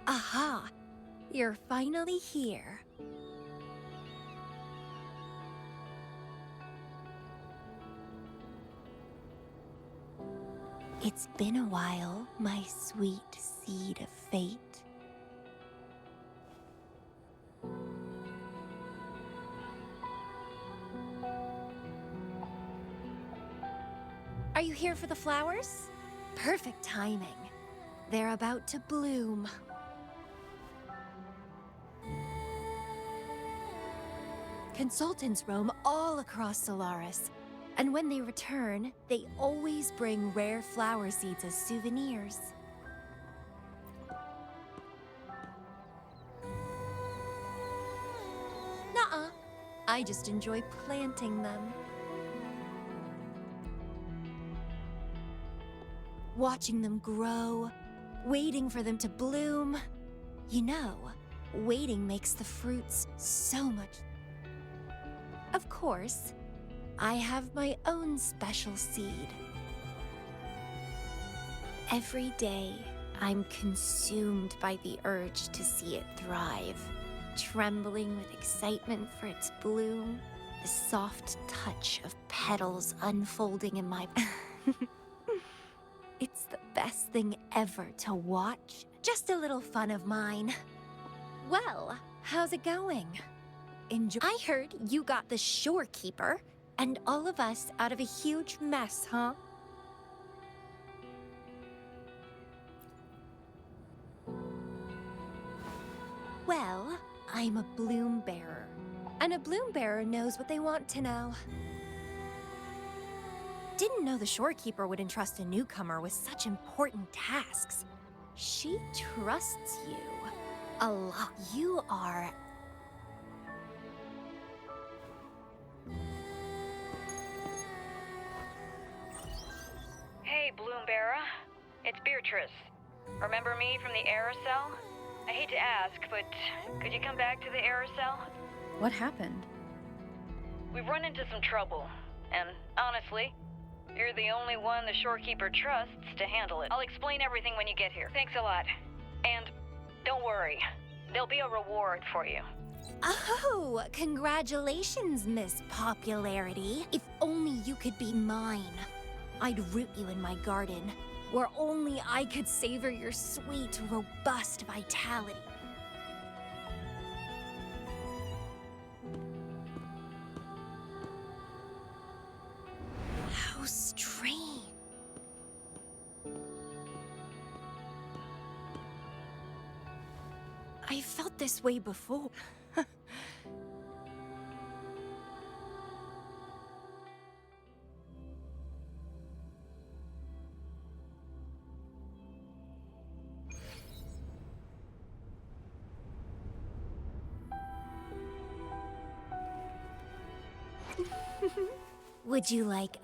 Aha! You're finally here. It's been a while, my sweet seed of fate. Are you here for the flowers? Perfect timing. They're about to bloom. Consultants roam all across Solaris, and when they return, they always bring rare flower seeds as souvenirs. Nuh-uh. I just enjoy planting them. Watching them grow, waiting for them to bloom. You know, waiting makes the fruits so much. Of course, I have my own special seed. Every day, I'm consumed by the urge to see it thrive, trembling with excitement for its bloom, the soft touch of petals unfolding in my... It's the best thing ever to watch. Just a little fun of mine. Well, how's it going? Enjoy. I heard you got the shorekeeper and all of us out of a huge mess, huh? Well, I'm a bloom bearer. And a bloom bearer knows what they want to know. Didn't know the shorekeeper would entrust a newcomer with such important tasks. She trusts you a lot. You are... Hey, Bloom Bearer. It's Beatrice. Remember me from the Aerosol? I hate to ask, but could you come back to the Aerosol? What happened? We've run into some trouble, and honestly, you're the only one the shorekeeper trusts to handle it. I'll explain everything when you get here. Thanks a lot. And don't worry, there'll be a reward for you. Oh, congratulations, Miss Popularity. If only you could be mine. I'd root you in my garden, where only I could savor your sweet, robust vitality. How strange. I felt this way before. Would you like a...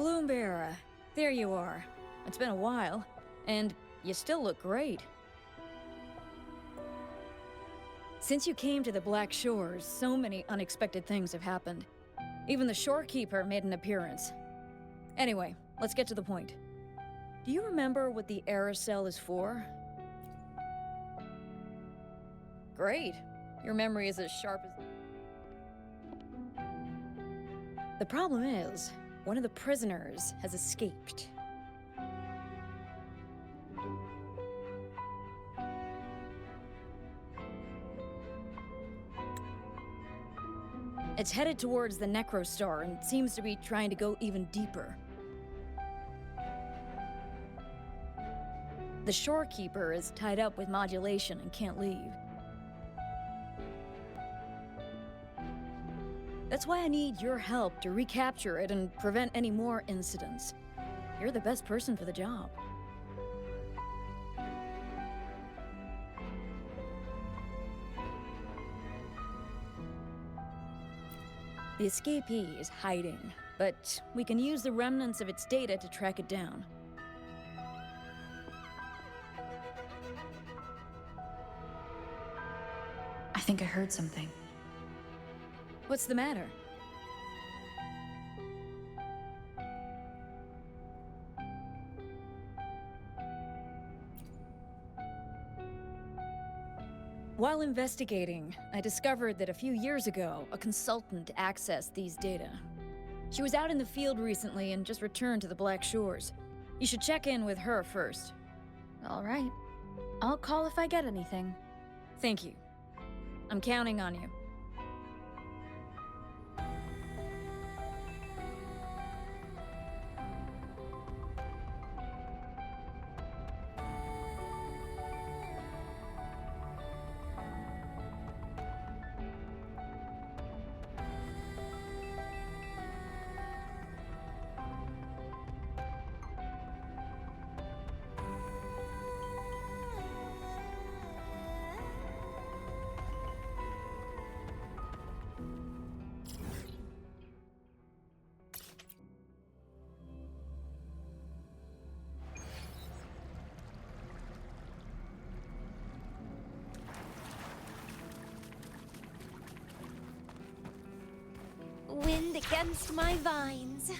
Bloombear, there you are. It's been a while, and you still look great. Since you came to the Black Shores, so many unexpected things have happened. Even the shorekeeper made an appearance. Anyway, let's get to the point. Do you remember what the aerosol is for? Great. Your memory is as sharp as... The problem is, one of the prisoners has escaped. It's headed towards the Necrostar and seems to be trying to go even deeper. The shorekeeper is tied up with modulation and can't leave. That's why I need your help to recapture it and prevent any more incidents. You're the best person for the job. The escapee is hiding, but we can use the remnants of its data to track it down. I think I heard something. What's the matter? While investigating, I discovered that a few years ago, a consultant accessed these data. She was out in the field recently and just returned to the Black Shores. You should check in with her first. All right. I'll call if I get anything. Thank you. I'm counting on you. Wind against my vines.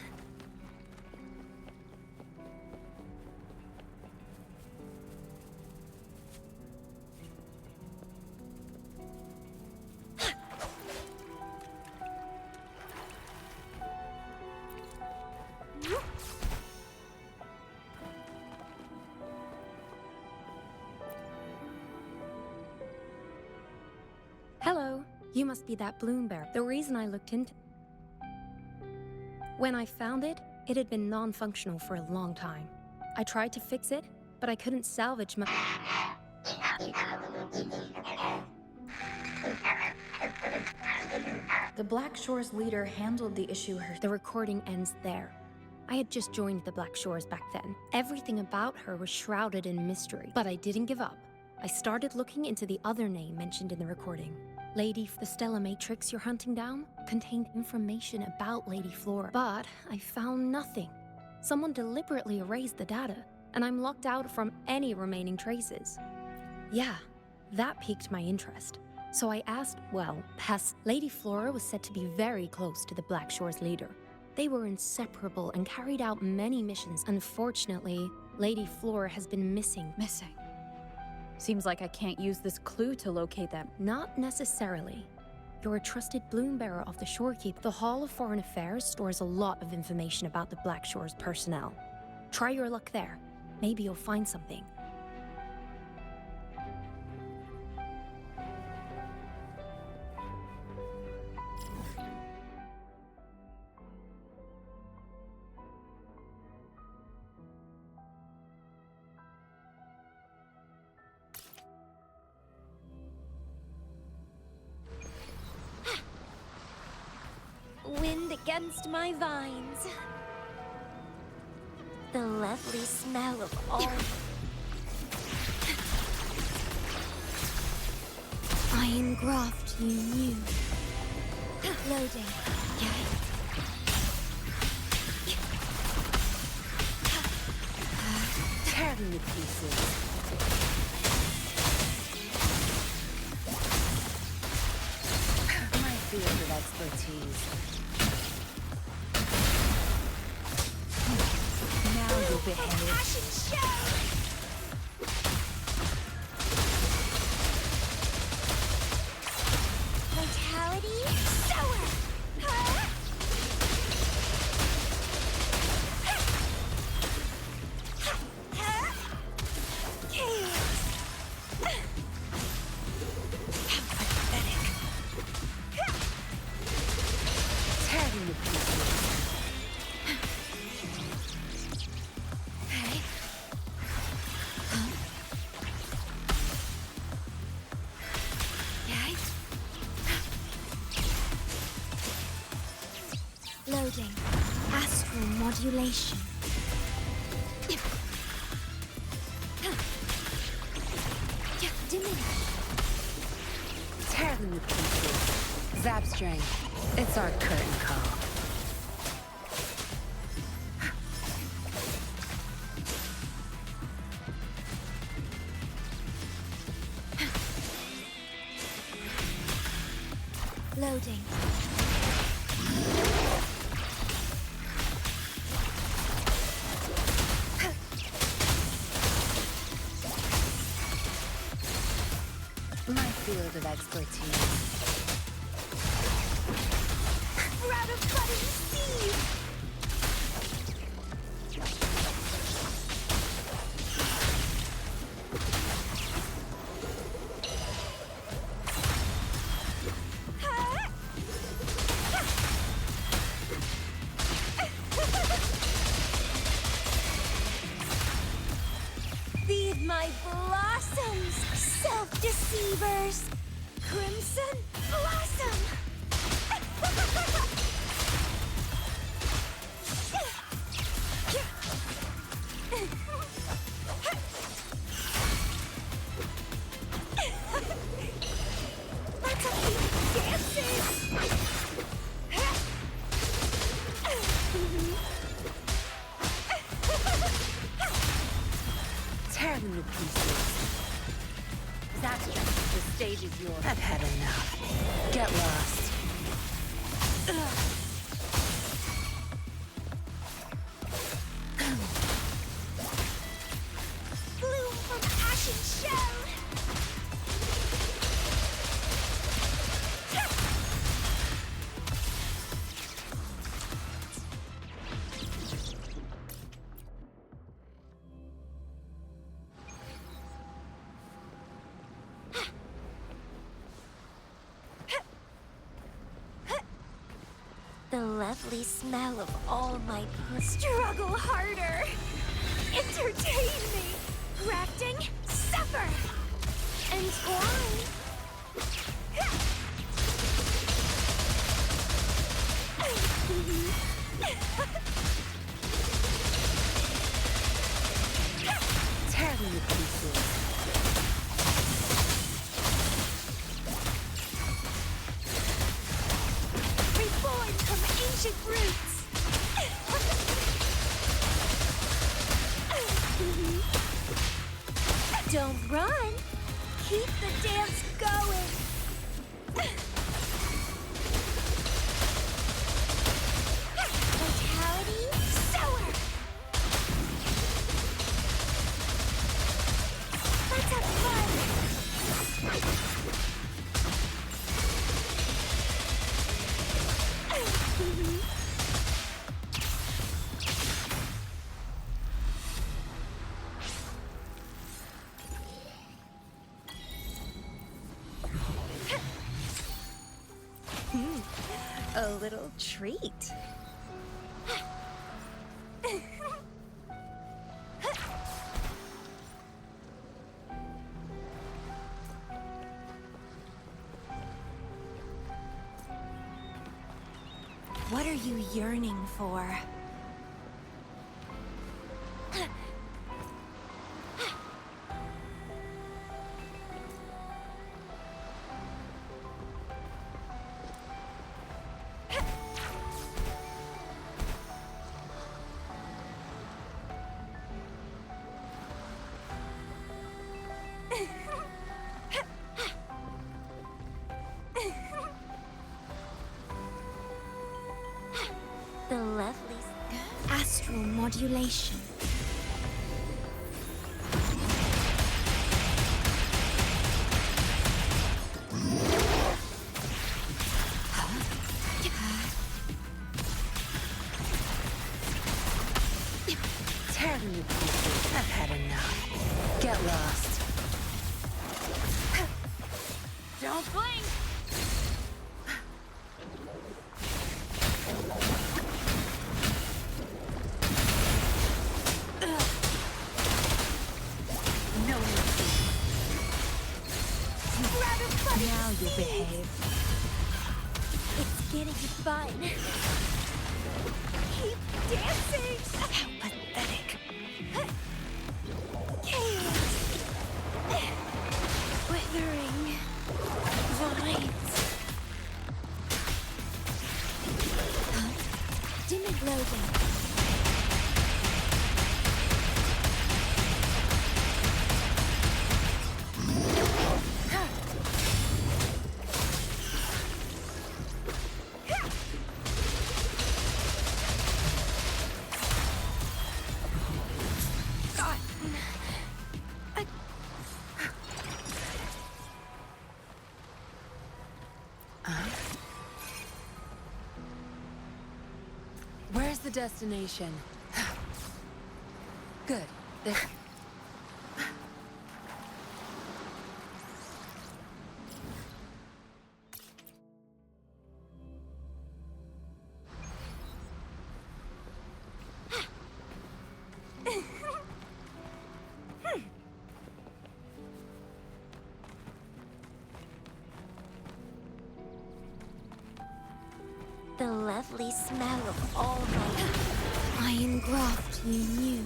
Hello. You must be that Bloombear. The reason I looked into... When I found it, it had been non-functional for a long time. I tried to fix it, but I couldn't salvage my... The Black Shores leader handled the issue herself. The recording ends there. I had just joined the Black Shores back then. Everything about her was shrouded in mystery, but I didn't give up. I started looking into the other name mentioned in the recording. Lady, the Stella Matrix you're hunting down contained information about Lady Flora, but I found nothing. Someone deliberately erased the data, and I'm locked out from any remaining traces. Yeah, that piqued my interest. So I asked, well, Lady Flora was said to be very close to the Black Shores leader. They were inseparable and carried out many missions. Unfortunately, Lady Flora has been missing. Seems like I can't use this clue to locate them. Not necessarily. You're a trusted bloom-bearer of the shorekeep. The Hall of Foreign Affairs stores a lot of information about the Black Shores personnel. Try your luck there. Maybe you'll find something. Wind against my vines. The lovely smell of all. I engraft you new. Loading. Tearing to pieces. My field of expertise. Now you'll behave. Passion show! Vitality sour! Huh? Huh? Chaos! How pathetic! Tearing to pieces. Okay. Okay. Loading. Astral modulation. Diminish. Tearing to pieces. Zap strength. It's our curtain call. Loading. My field of expertise. We're out of budding seeds! Feed my blossoms, self-deceivers! Crimson Blossom! Let's up keep dancing! Tearing to pieces. Zap strength. The stage is yours. I've had enough. Get lost. Bloom from ashen shell! The lovely smell of all my struggle harder. Entertain me. Grafting, suffer. And twine. Tearing to pieces. Reborn from ancient roots. Don't run. Keep the dance going. Vitality sour. Let's have fun. A little treat. What are you yearning for? destination. Tear me to pieces. I've had enough. Get lost. Don't blink! No mercy. Rather funny. Now you behave. It's getting fun. Keep dancing. How pathetic. Chaos. Withering. Vines. Dim and loathing. Where's the destination? Good. There. The lovely smell of all my iron graft you knew.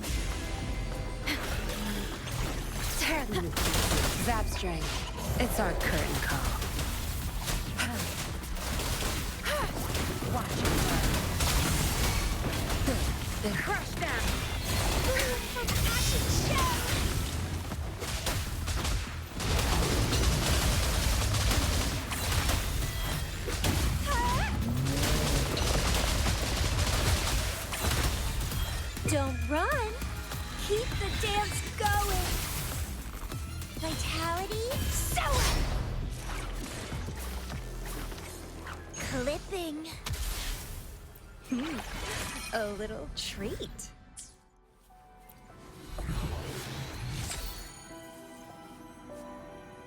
Tear them to pieces. Zap string. It's our curtain call. Watch it burn. Good. Then crush them. From ashen shell. Don't run. Keep the dance going. Vitality, sour. Clipping. A little treat.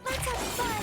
Let's have fun.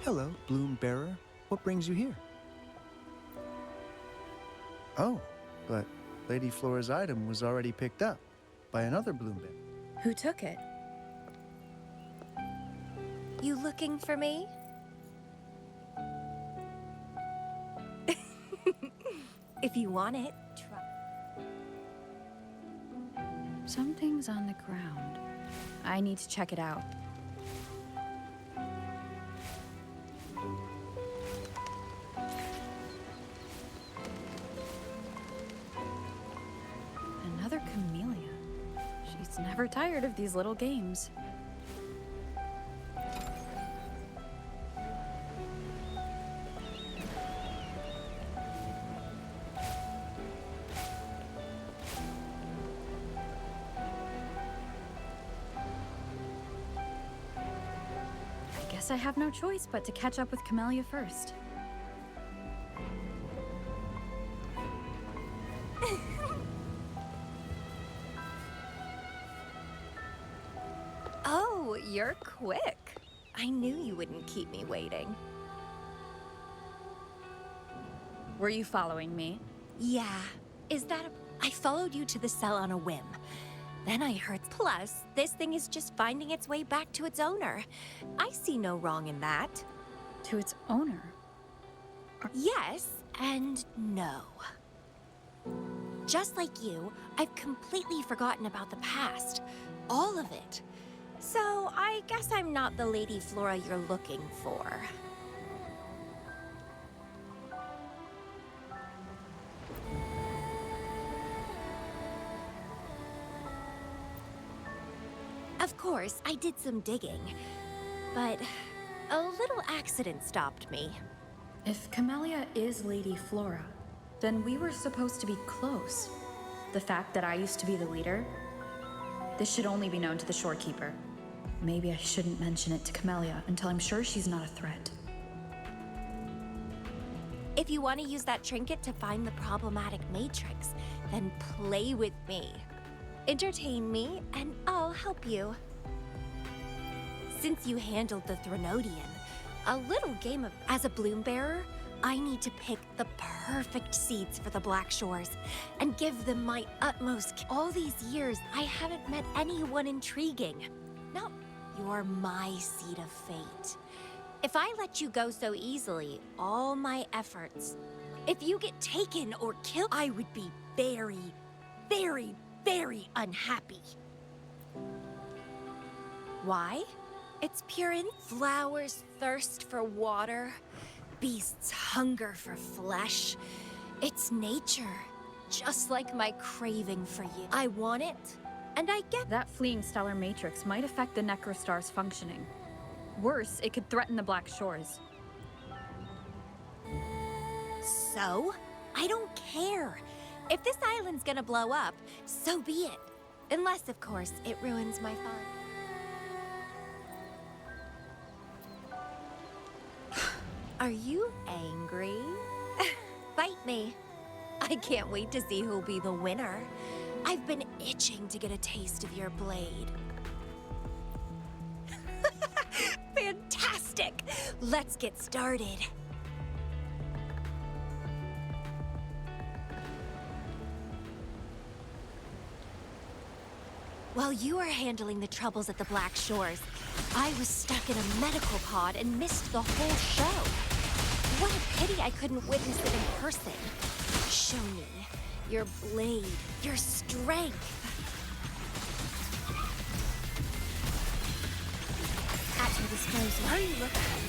Hello, Bloom Bearer. What brings you here? Oh, but Lady Flora's item was already picked up by another Bloom Bearer. Who took it? You looking for me? If you want it, try. Something's on the ground. I need to check it out. Another Camellya. She's never tired of these little games. I guess I have no choice but to catch up with Camellya first. Oh, You're quick. I knew you wouldn't keep me waiting. Were you following me? Yeah. Is that I followed you to the cell on a whim. Then I heard. Plus, this thing is just finding its way back to its owner. I see no wrong in that. To its owner? Yes and no. Just like you, I've completely forgotten about the past. All of it. So, I guess I'm not the Lady Flora you're looking for. Of course, I did some digging, but a little accident stopped me. If Camellya is Lady Flora, then we were supposed to be close. The fact that I used to be the leader, this should only be known to the shorekeeper. Maybe I shouldn't mention it to Camellya until I'm sure she's not a threat. If you want to use that trinket to find the problematic matrix, then play with me. Entertain me, and I'll help you. Since you handled the Threnodian, a little game of... As a bloom bearer, I need to pick the perfect seeds for the Black Shores and give them my utmost... All these years, I haven't met anyone intriguing. No, you're my seed of fate. If I let you go so easily, all my efforts... If you get taken or killed, I would be very, very, very unhappy. Why? It's pure in flowers thirst for water, beasts hunger for flesh. It's nature, just like my craving for you. I want it, and I get That fleeing stellar matrix might affect the Necrostar's functioning. Worse, it could threaten the Black Shores. So? I don't care. If this island's gonna blow up, so be it. Unless, of course, it ruins my fun. Are you angry? Fight me. I can't wait to see who'll be the winner. I've been itching to get a taste of your blade. Fantastic! Let's get started. While you were handling the troubles at the Black Shores, I was stuck in a medical pod and missed the whole show. What a pity I couldn't witness it in person. Show me your blade, your strength. At your disposal. Are you looking?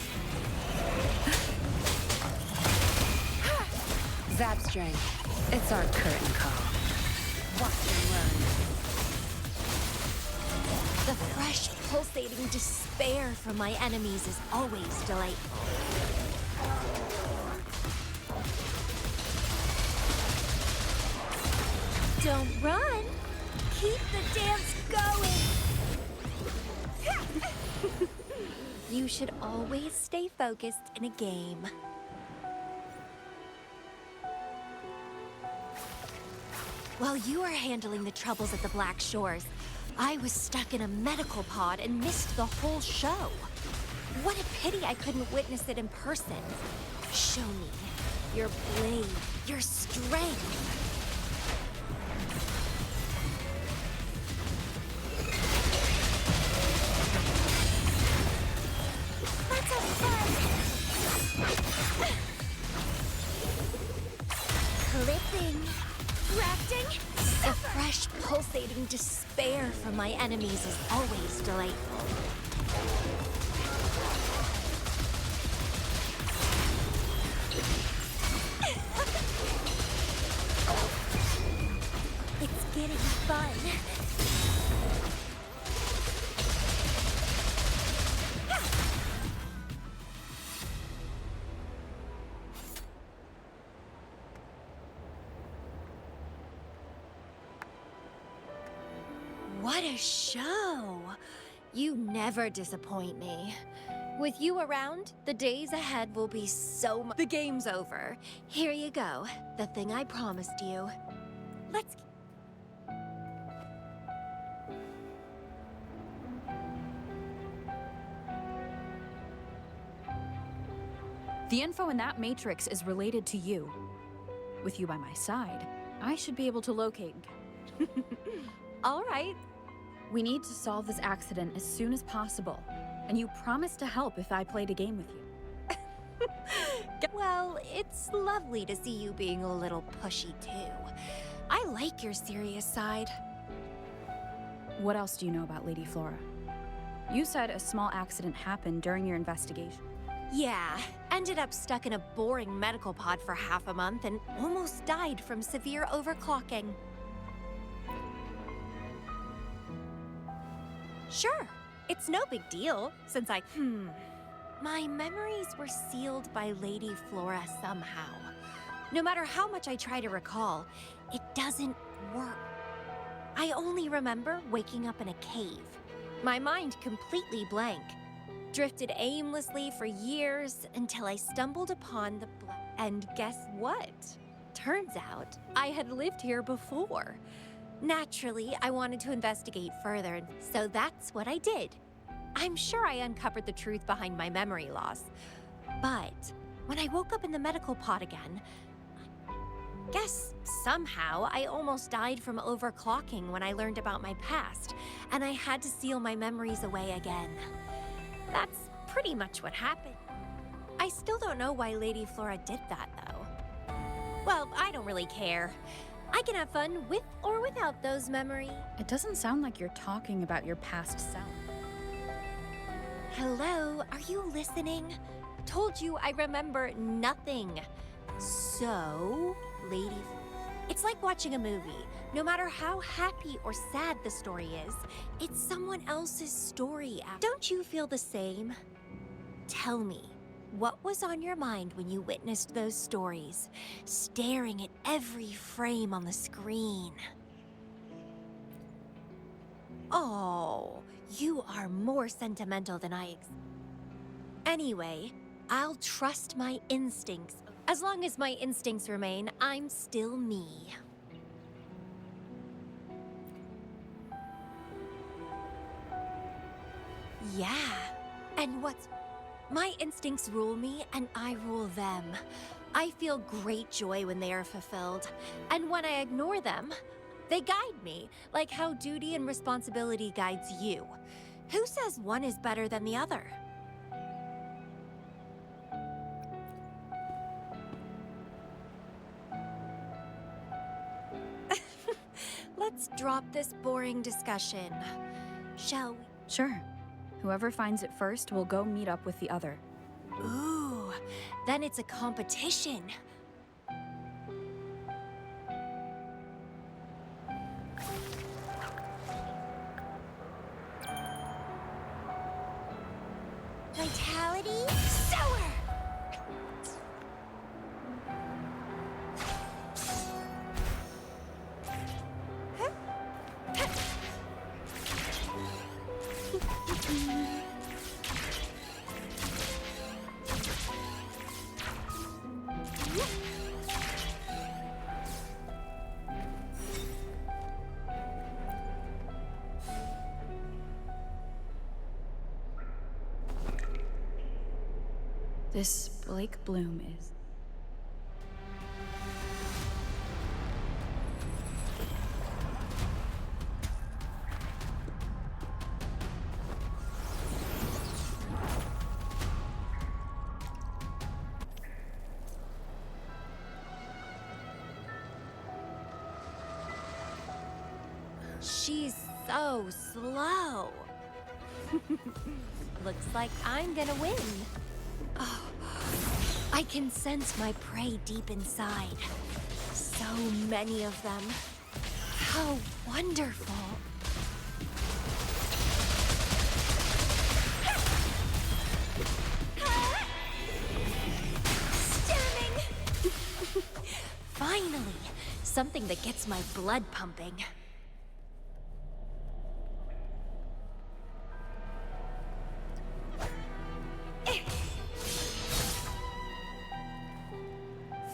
Zap strength. It's our curtain call. Watch and learn. The fresh, pulsating despair from my enemies is always delightful. Don't run! Keep the dance going! You should always stay focused in a game. While you were handling the troubles at the Black Shores, I was stuck in a medical pod and missed the whole show. What a pity I couldn't witness it in person. Show me your blade, your strength. Let's have fun! Clipping. Rafting? The fresh, pulsating despair from my enemies is always delightful. It's getting fun. What a show! You never disappoint me. With you around, the days ahead will be so much. The game's over. Here you go, the thing I promised you. Let's... The info in that matrix is related to you. With you by my side, I should be able to locate. All right. We need to solve this accident as soon as possible, and you promised to help if I played a game with you. Well, it's lovely to see you being a little pushy too. I like your serious side. What else do you know about Lady Flora? You said a small accident happened during your investigation. Yeah, ended up stuck in a boring medical pod for half a month and almost died from severe overclocking. Sure, it's no big deal, since my memories were sealed by Lady Flora somehow. No matter how much I try to recall, it doesn't work. I only remember waking up in a cave, my mind completely blank. Drifted aimlessly for years until I stumbled upon the and guess what? Turns out I had lived here before. Naturally, I wanted to investigate further, so that's what I did. I'm sure I uncovered the truth behind my memory loss. But when I woke up in the medical pod again, I guess somehow I almost died from overclocking when I learned about my past, and I had to seal my memories away again. That's pretty much what happened. I still don't know why Lady Flora did that, though. Well, I don't really care. I can have fun with or without those memories. It doesn't sound like you're talking about your past self. Hello, are you listening? Told you I remember nothing. So, it's like watching a movie. No matter how happy or sad the story is, it's someone else's story. Don't you feel the same? Tell me, what was on your mind when you witnessed those stories, staring at every frame on the screen? Oh, you are more sentimental than Anyway, I'll trust my instincts. As long as my instincts remain, I'm still me. Yeah, and my instincts rule me and I rule them. I feel great joy when they are fulfilled, and when I ignore them, they guide me, like how duty and responsibility guides you. Who says one is better than the other? Let's drop this boring discussion, shall we? Sure. Whoever finds it first will go meet up with the other. Ooh, then it's a competition. Vitality sour! This Blake Bloom is... She's so slow. Looks like I'm gonna win. Oh, I can sense my prey deep inside. So many of them. How wonderful. Stunning! Finally, something that gets my blood pumping.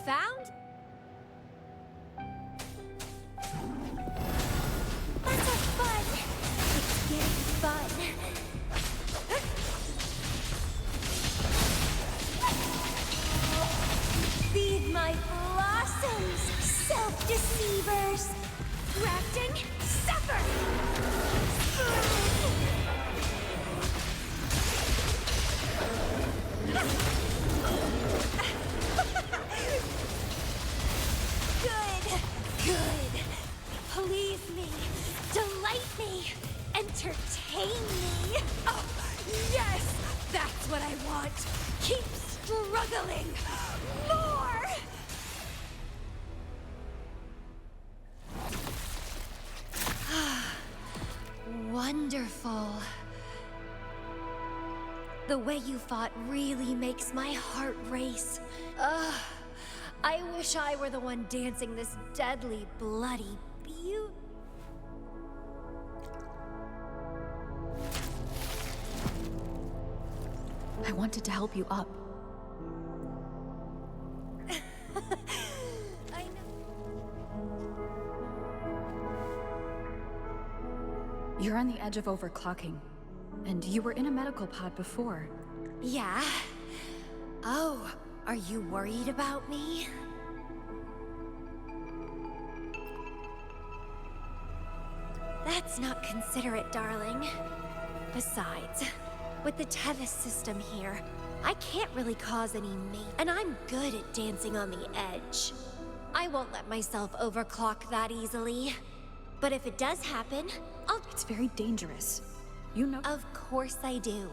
Found? Let's have fun! It's getting fun. blossoms, self-deceivers. Grafting, suffer! Good. Please me, delight me, entertain me. Oh, yes, that's what I want. Keep struggling. More! Wonderful. The way you fought really makes my heart race. I wish I were the one dancing this deadly, bloody beaut. I wanted to help you up. I know. You're on the edge of overclocking, and you were in a medical pod before. Yeah? Oh, are you worried about me? That's not considerate, darling. Besides, with the Tevis system here, I can't really cause any and I'm good at dancing on the edge. I won't let myself overclock that easily. But if it does happen, It's very dangerous. You know. Of course I do.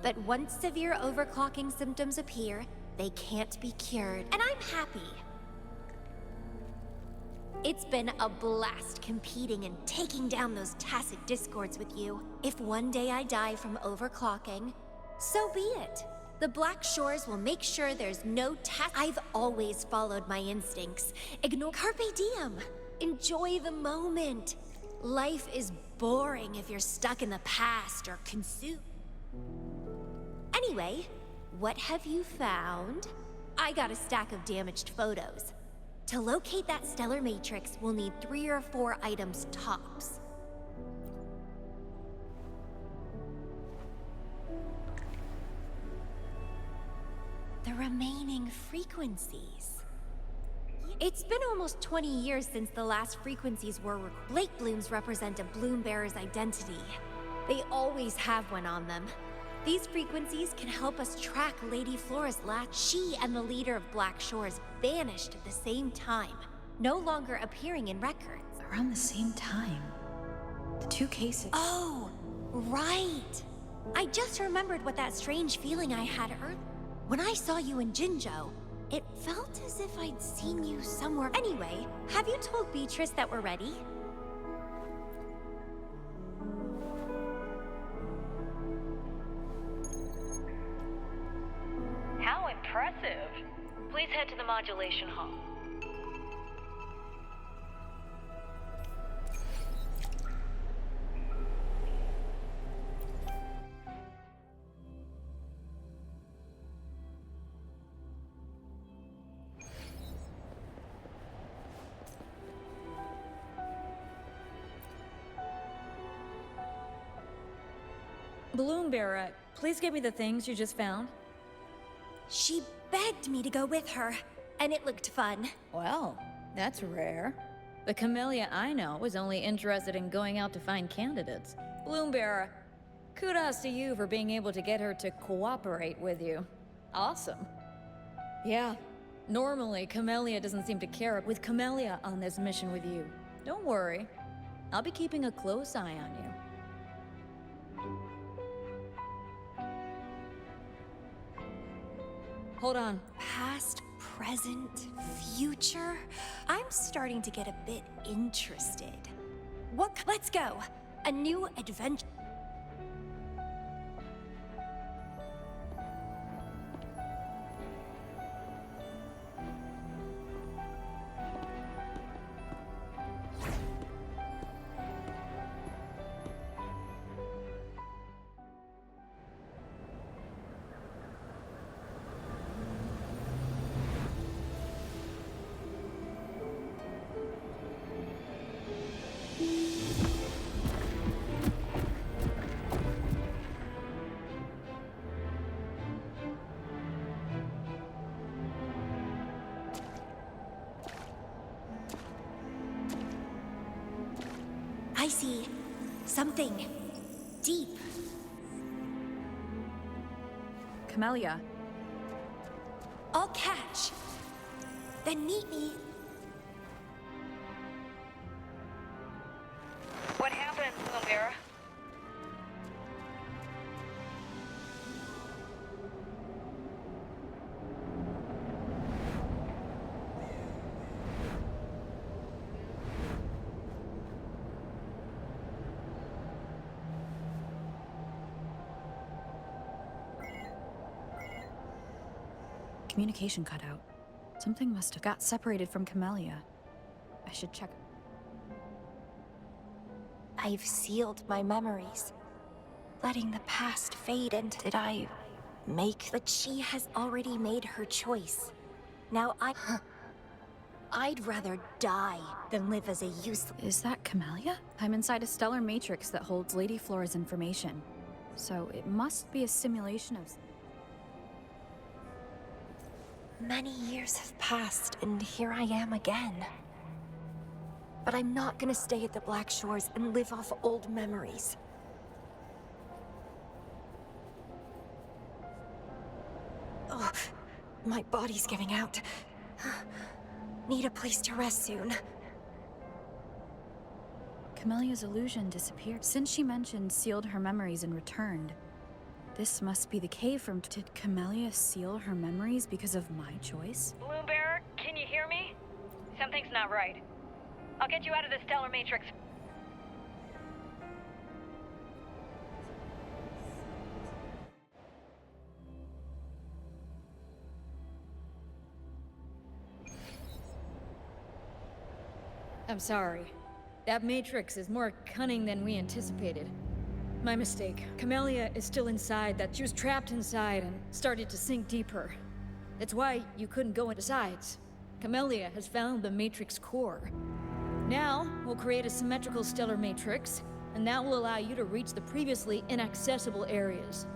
But once severe overclocking symptoms appear, they can't be cured, and I'm happy. It's been a blast competing and taking down those tacit discords with you. If one day I die from overclocking, so be it. The Black Shores will make sure there's no I've always followed my instincts. Ignore Carpe Diem. Enjoy the moment. Life is boring if you're stuck in the past or consumed. Anyway, what have you found? I got a stack of damaged photos. To locate that stellar matrix, we'll need 3 or 4 items tops. The remaining frequencies. It's been almost 20 years since the last frequencies were Lake blooms represent a bloom bearer's identity. They always have one on them. These frequencies can help us track Lady Flora's last. She and the leader of Black Shores vanished at the same time, no longer appearing in records. Around the same time. The 2 cases. Oh, right. I just remembered what that strange feeling I had earlier. When I saw you in Jinzhou, it felt as if I'd seen you somewhere. Anyway, have you told Beatrice that we're ready? How impressive. Please head to the modulation hall. Bloom Bearer, please give me the things you just found. She begged me to go with her, and it looked fun. Well, that's rare. The Camellya I know is only interested in going out to find candidates. Bloom Bearer, kudos to you for being able to get her to cooperate with you. Awesome. Yeah, normally Camellya doesn't seem to care with Camellya on this mission with you. Don't worry, I'll be keeping a close eye on you. Hold on. Past, present, future? I'm starting to get a bit interested. Let's go! A new adventure. I see something deep. Camellya, I'll catch. Then meet me. What happened, Camellya? communication cut out. Something must have got separated from Camellya. I should check. I've sealed my memories, letting the past fade into. Did I make? But she has already made her choice. Now I'd rather die than live as a useless. Is that Camellya? I'm inside a stellar matrix that holds Lady Flora's information. So it must be a simulation of... Many years have passed, and here I am again. But I'm not gonna stay at the Black Shores and live off old memories. Oh, my body's giving out. Need a place to rest soon. Camellya's illusion disappeared. Since she mentioned sealed her memories and returned, this must be the cave from... Did Camellya seal her memories because of my choice? Bloombearer, can you hear me? Something's not right. I'll get you out of the stellar matrix. I'm sorry. That matrix is more cunning than we anticipated. My mistake. Camellya is still inside. She was trapped inside and started to sink deeper. That's why you couldn't go into sides. Camellya has found the matrix core. Now, we'll create a symmetrical stellar matrix, and that will allow you to reach the previously inaccessible areas.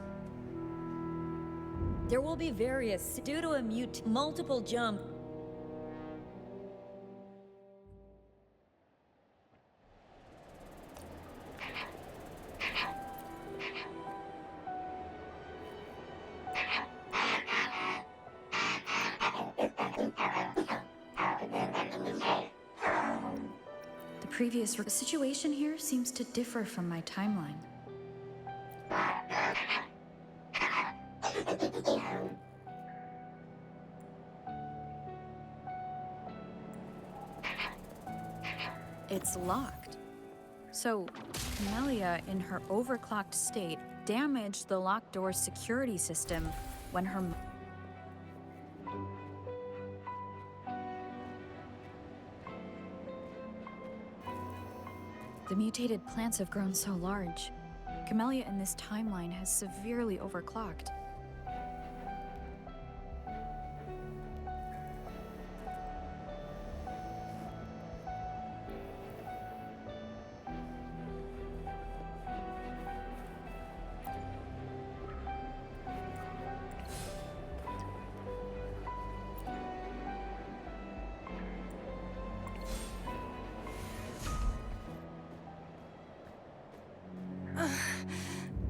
There will be various, due to a multiple jump. The situation here seems to differ from my timeline. It's locked. So, Camellya, in her overclocked state, damaged the locked door's security system when her... The mutated plants have grown so large. Camellya in this timeline has severely overclocked.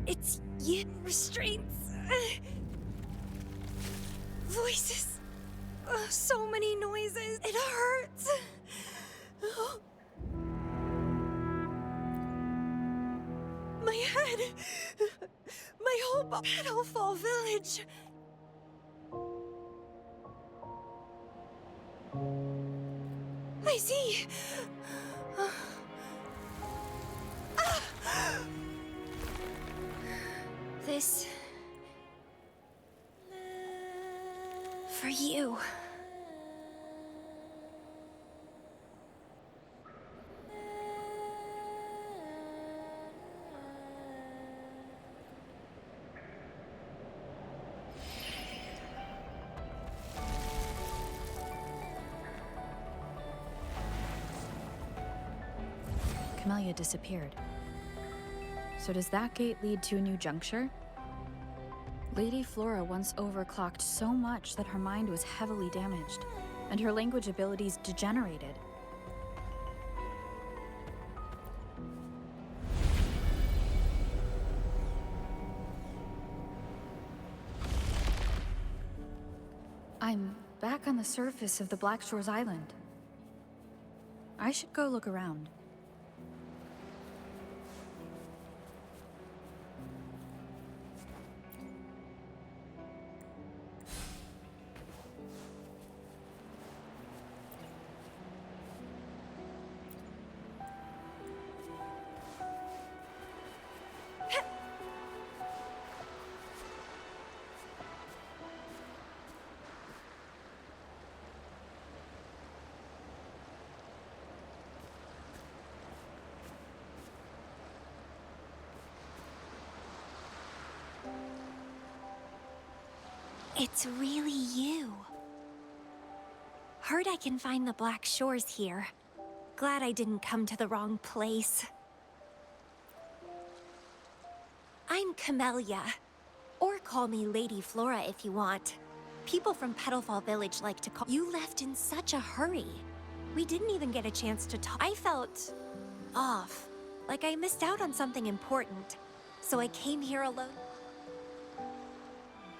It's you. Restraints. Voices. So many noises. It hurts. My head. My whole Petalfall village. I see. This... for you. Camellya disappeared. So does that gate lead to a new juncture? Lady Flora once overclocked so much that her mind was heavily damaged, and her language abilities degenerated. the surface of the Black Shores Island. I should go look around. It's really you. Heard I can find the Black Shores here. Glad I didn't come to the wrong place. I'm Camellya. Or call me Lady Flora if you want. People from Petalfall Village like to call— You left in such a hurry. We didn't even get a chance to talk. I felt off, like I missed out on something important. So I came here alone.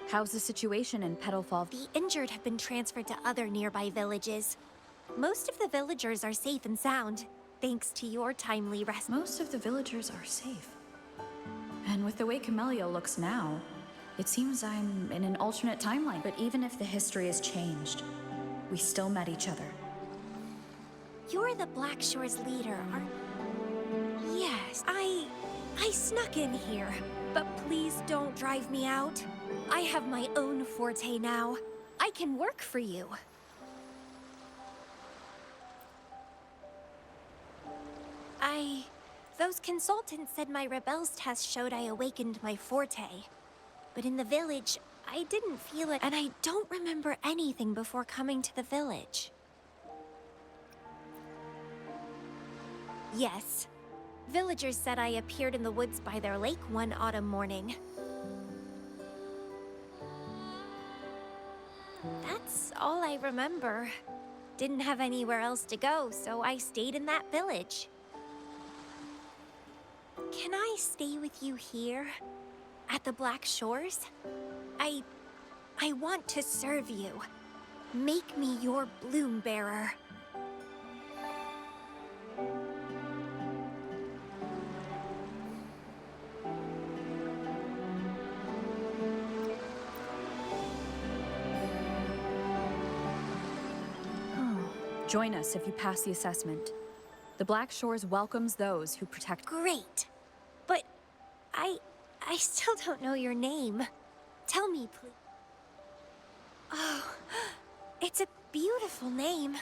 How's the situation in Petalfall? The injured have been transferred to other nearby villages. Most of the villagers are safe and sound, thanks to your timely rescue. Most of the villagers are safe. And with the way Camellya looks now, it seems I'm in an alternate timeline. But even if the history has changed, we still met each other. You're the Black Shores leader, aren't you? Yes, I snuck in here, but please don't drive me out. I have my own forte now. I can work for you. Those consultants said my rebels test showed I awakened my forte. But in the village, I didn't feel it, and I don't remember anything before coming to the village. Yes. Villagers said I appeared in the woods by their lake one autumn morning. That's all I remember. Didn't have anywhere else to go, so I stayed in that village. Can I stay with you here? At the Black Shores? I want to serve you. Make me your bloom bearer. Join us if you pass the assessment. The Black Shores welcomes those who protect— Great. But I still don't know your name. Tell me, please. Oh, it's a beautiful name.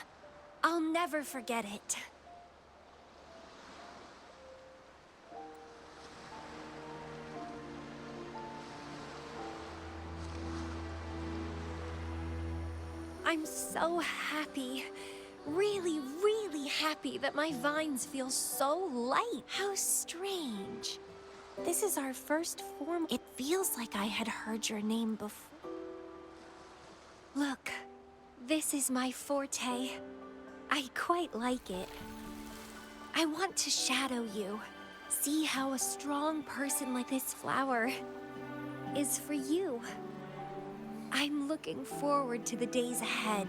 I'll never forget it. I'm so happy. Really, really happy that my vines feel so light. How strange. This is our first form. It feels like I had heard your name before. Look, this is my forte. I quite like it. I want to shadow you. See how a strong person like this flower is for you. I'm looking forward to the days ahead.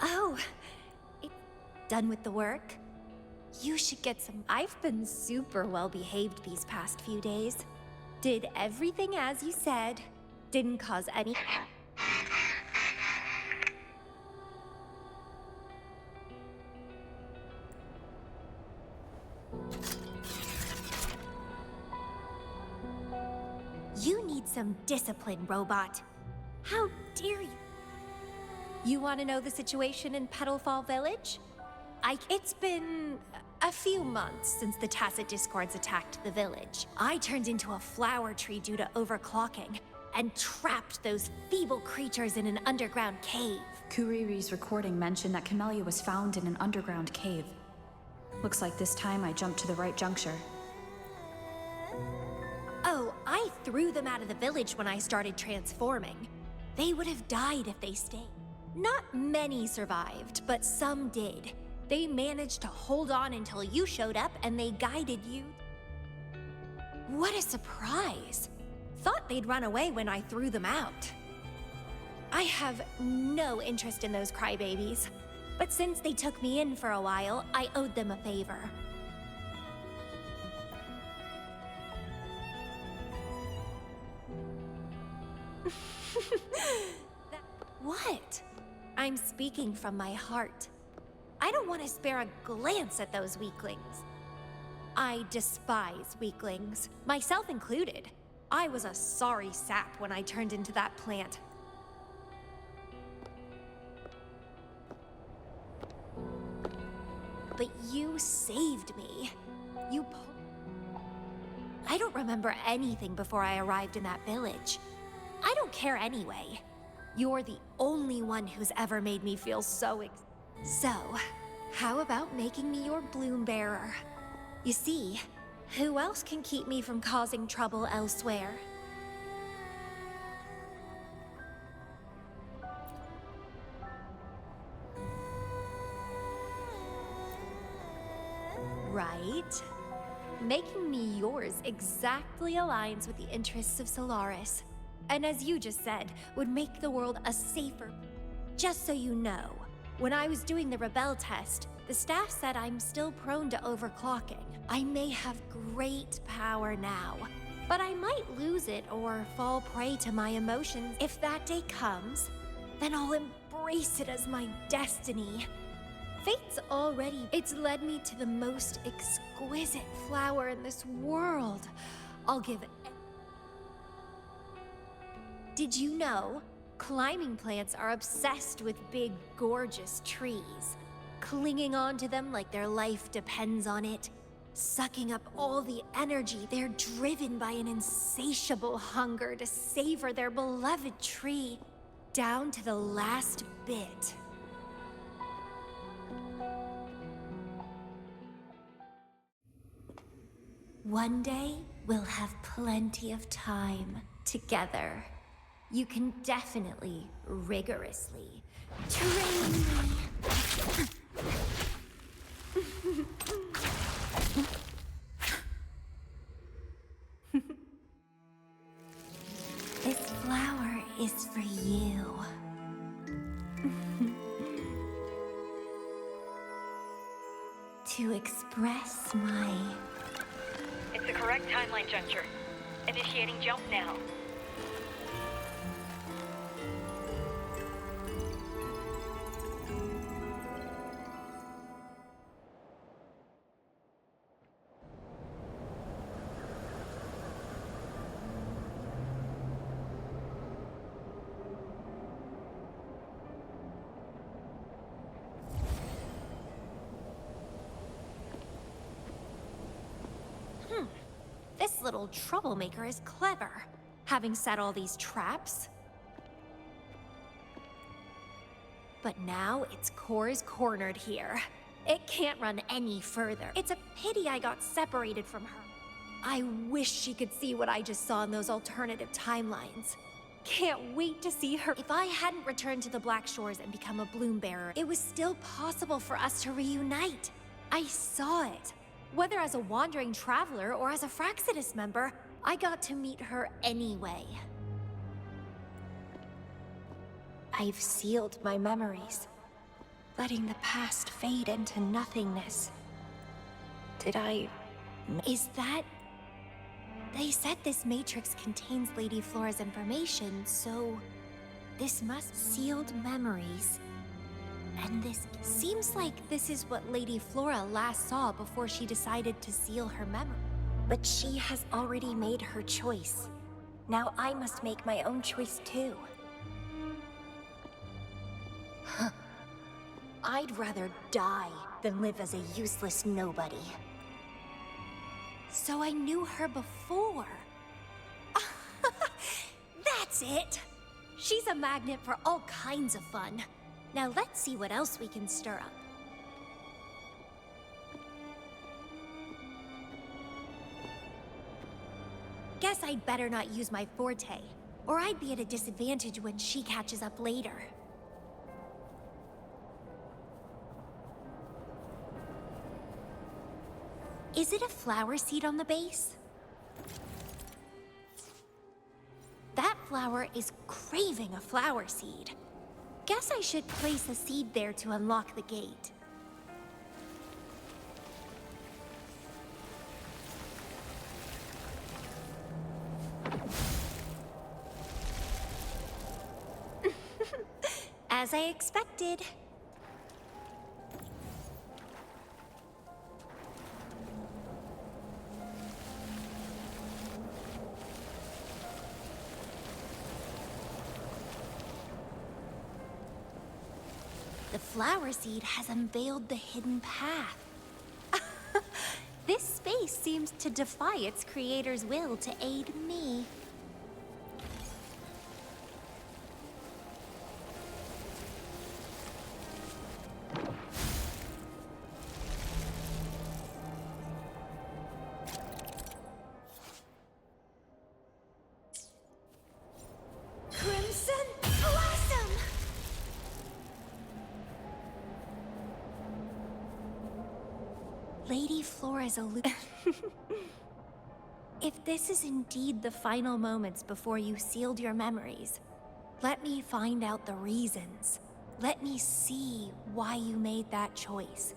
Oh, it's done with the work? You should get some— I've been super well behaved these past few days. Did everything as you said. Didn't cause any— You need some discipline, robot. How dare you? You want to know the situation in Petalfall Village? It's been a few months since the Tacit Discords attacked the village. I turned into a flower tree due to overclocking, and trapped those feeble creatures in an underground cave. Kuriri's recording mentioned that Camellya was found in an underground cave. Looks like this time I jumped to the right juncture. Oh, I threw them out of the village when I started transforming. They would have died if they stayed. Not many survived, but some did. They managed to hold on until you showed up and they guided you. What a surprise! Thought they'd run away when I threw them out. I have no interest in those crybabies, but since they took me in for a while, I owed them a favor. What? I'm speaking from my heart. I don't want to spare a glance at those weaklings. I despise weaklings, myself included. I was a sorry sap when I turned into that plant. But you saved me. I don't remember anything before I arrived in that village. I don't care anyway. You're the only one who's ever made me feel so So, how about making me your bloom bearer? You see, who else can keep me from causing trouble elsewhere? Right? Making me yours exactly aligns with the interests of Solaris. And as you just said, would make the world a safer... Just so you know, when I was doing the Rebel test, the staff said I'm still prone to overclocking. I may have great power now, but I might lose it or fall prey to my emotions. If that day comes, then I'll embrace it as my destiny. Fate's it's led me to the most exquisite flower in this world. I'll give it... Did you know? Climbing plants are obsessed with big, gorgeous trees, clinging onto them like their life depends on it, sucking up all the energy. They're driven by an insatiable hunger to savor their beloved tree, down to the last bit. One day, we'll have plenty of time together. You can definitely, rigorously train me. This flower is for you. To express my... It's the correct timeline juncture. Initiating jump now. This little troublemaker is clever, having set all these traps. But now its core is cornered here. It can't run any further. It's a pity I got separated from her. I wish she could see what I just saw in those alternative timelines. Can't wait to see her. If I hadn't returned to the Black Shores and become a bloom bearer, it was still possible for us to reunite. I saw it. Whether as a wandering traveler or as a Fraxidus member, I got to meet her anyway. I've sealed my memories, letting the past fade into nothingness. Is that... They said this matrix contains Lady Flora's information, so... This must... Sealed memories. And this seems like this is what Lady Flora last saw before she decided to seal her memory. But she has already made her choice. Now I must make my own choice too. I'd rather die than live as a useless nobody. So I knew her before. That's it! She's a magnet for all kinds of fun. Now let's see what else we can stir up. Guess I'd better not use my forte, or I'd be at a disadvantage when she catches up later. Is it a flower seed on the base? That flower is craving a flower seed. Guess I should place a seed there to unlock the gate. As I expected. The flower seed has unveiled the hidden path. This space seems to defy its creator's will to aid me. Crimson Blossom! Lady Flora's If this is indeed the final moments before you sealed your memories, let me find out the reasons. Let me see why you made that choice.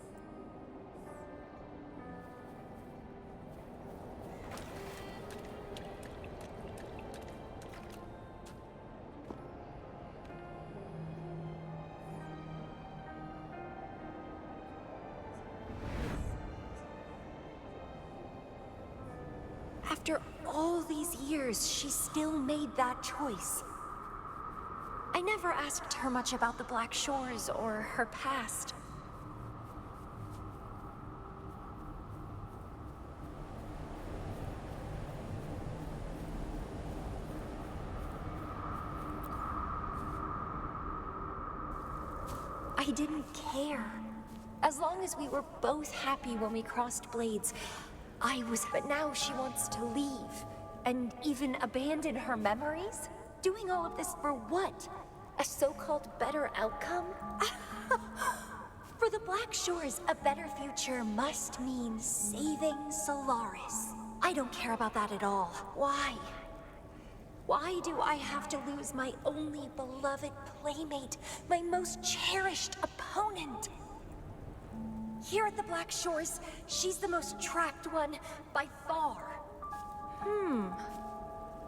After all these years, she still made that choice. I never asked her much about the Black Shores or her past. I didn't care. As long as we were both happy when we crossed blades, But now she wants to leave, and even abandon her memories? Doing all of this for what? A so-called better outcome? For the Black Shores, a better future must mean saving Solaris. I don't care about that at all. Why? Why do I have to lose my only beloved playmate, my most cherished opponent? Here at the Black Shores, she's the most trapped one by far.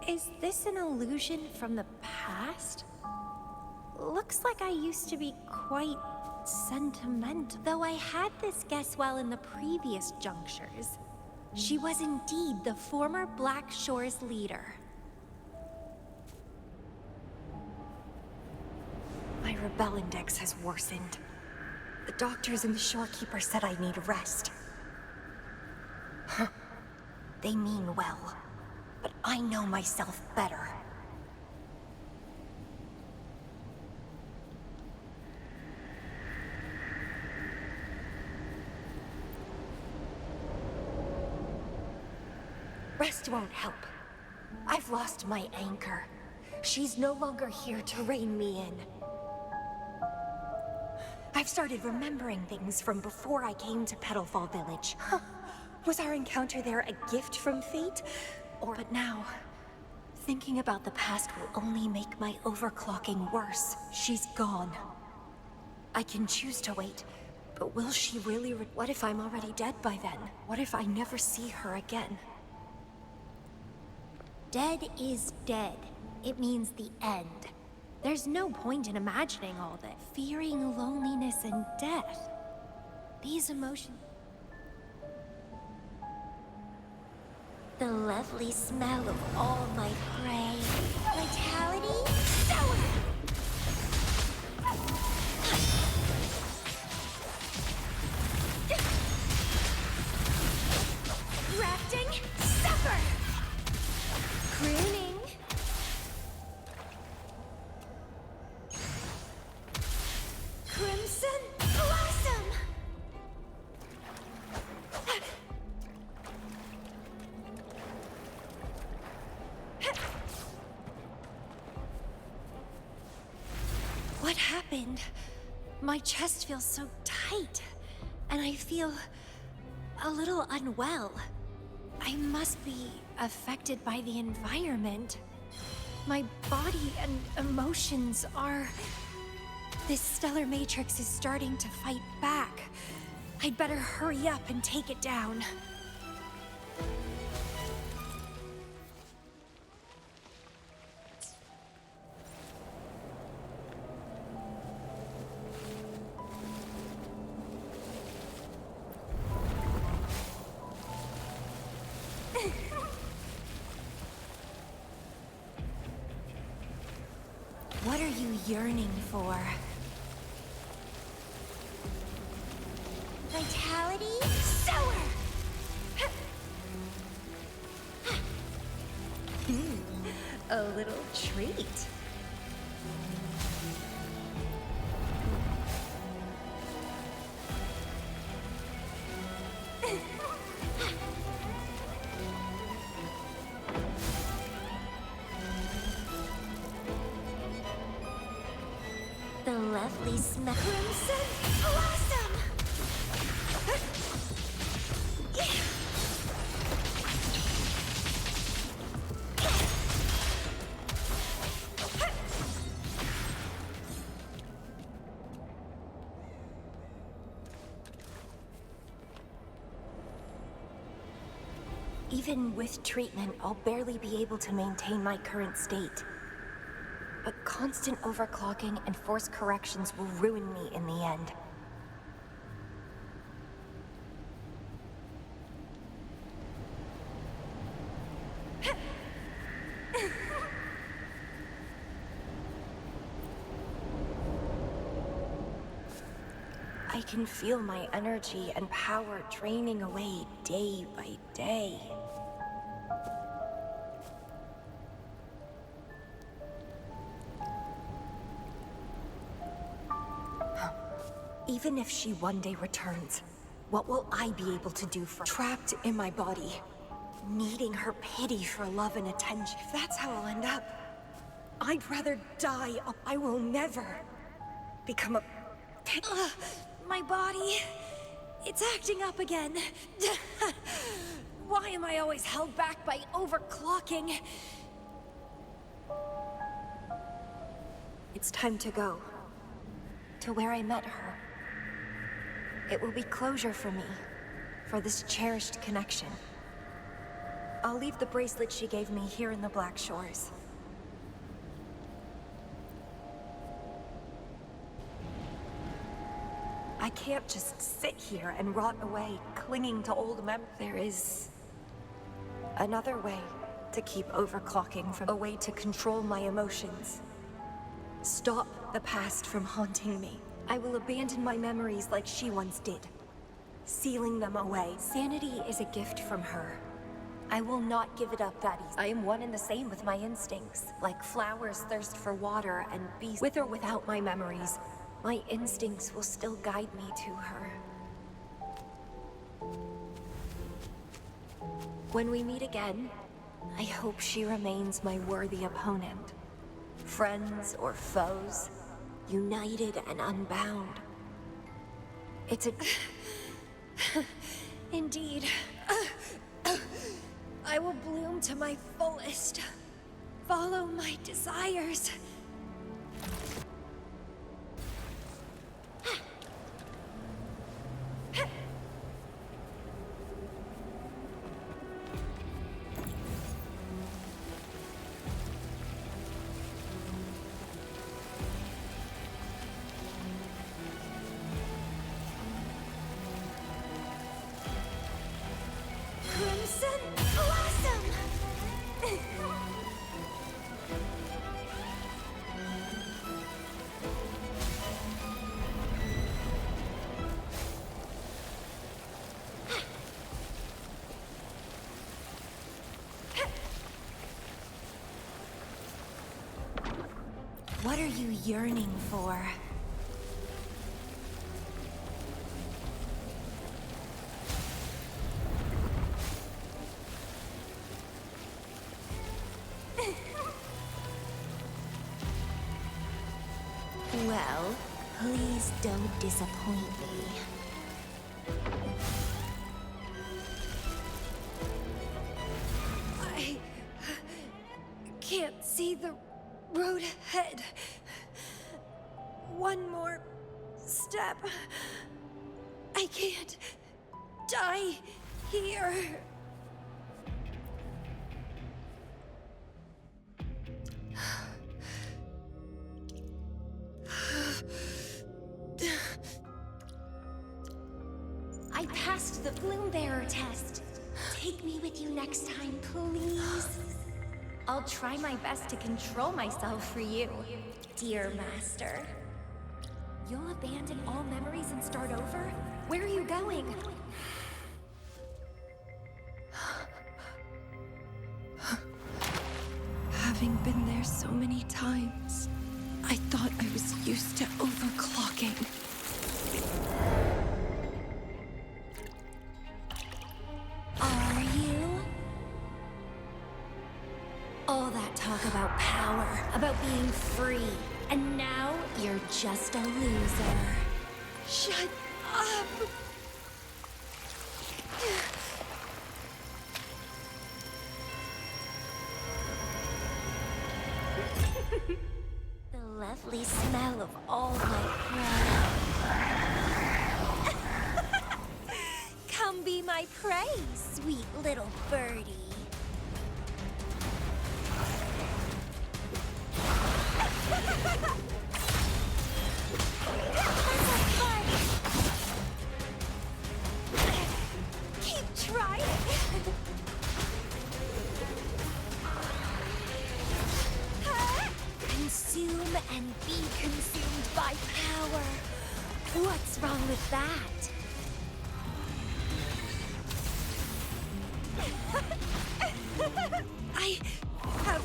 Is this an illusion from the past? Looks like I used to be quite sentimental. Though I had this guess while in the previous junctures. She was indeed the former Black Shores leader. My rebel index has worsened. The doctors and the shorekeeper said I need rest. They mean well, but I know myself better. Rest won't help. I've lost my anchor. She's no longer here to rein me in. I've started remembering things from before I came to Petalfall Village. Was our encounter there a gift from fate? But now, thinking about the past will only make my overclocking worse. She's gone. I can choose to wait, but will she really what if I'm already dead by then? What if I never see her again? Dead is dead. It means the end. There's no point in imagining all that. Fearing loneliness and death. These emotions... The lovely smell of all my prey. Vitality, sour! happened? My chest feels so tight, and I feel a little unwell. I must be affected by the environment. My body and emotions are... This stellar matrix is starting to fight back. I'd better hurry up and take it down. What are you yearning for? Vitality? Sour! A little treat. The lovely smell. Crimson Blossom! Even with treatment, I'll barely be able to maintain my current state. But constant overclocking and forced corrections will ruin me in the end. I can feel my energy and power draining away day by day. Even if she one day returns, what will I be able to do for her? Trapped in my body, needing her pity for love and attention? If that's how I'll end up, I'd rather die. I will never become a... my body, it's acting up again. Why am I always held back by overclocking? It's time to go. To where I met her. It will be closure for me, for this cherished connection. I'll leave the bracelet she gave me here in the Black Shores. I can't just sit here and rot away, clinging to old memories. There is another way to keep overclocking from a way to control my emotions. Stop the past from haunting me. I will abandon my memories like she once did, sealing them away. Sanity is a gift from her. I will not give it up that easy. I am one and the same with my instincts. Like flowers thirst for water and beasts. With or without my memories, my instincts will still guide me to her. When we meet again, I hope she remains my worthy opponent. Friends or foes, united and unbound. It's a... Indeed. I will bloom to my fullest. Follow my desires. Crimson Blossom! What are you yearning for? Well, Don't disappoint me. I can't see the road ahead. One more step. I can't die here. I passed the Bloom Bearer test. Take me with you next time, please. I'll try my best to control myself for you, dear master. You'll abandon all memories and start over? Where are you going? Having been there so many times, I thought I was used to overclocking. Are you? All that talk about power, about being free, and now you're just a loser. Shut up! The lovely smell of all my prey. Come be my prey, sweet little birdie. Keep trying. Consume and be consumed by power. What's wrong with that? I have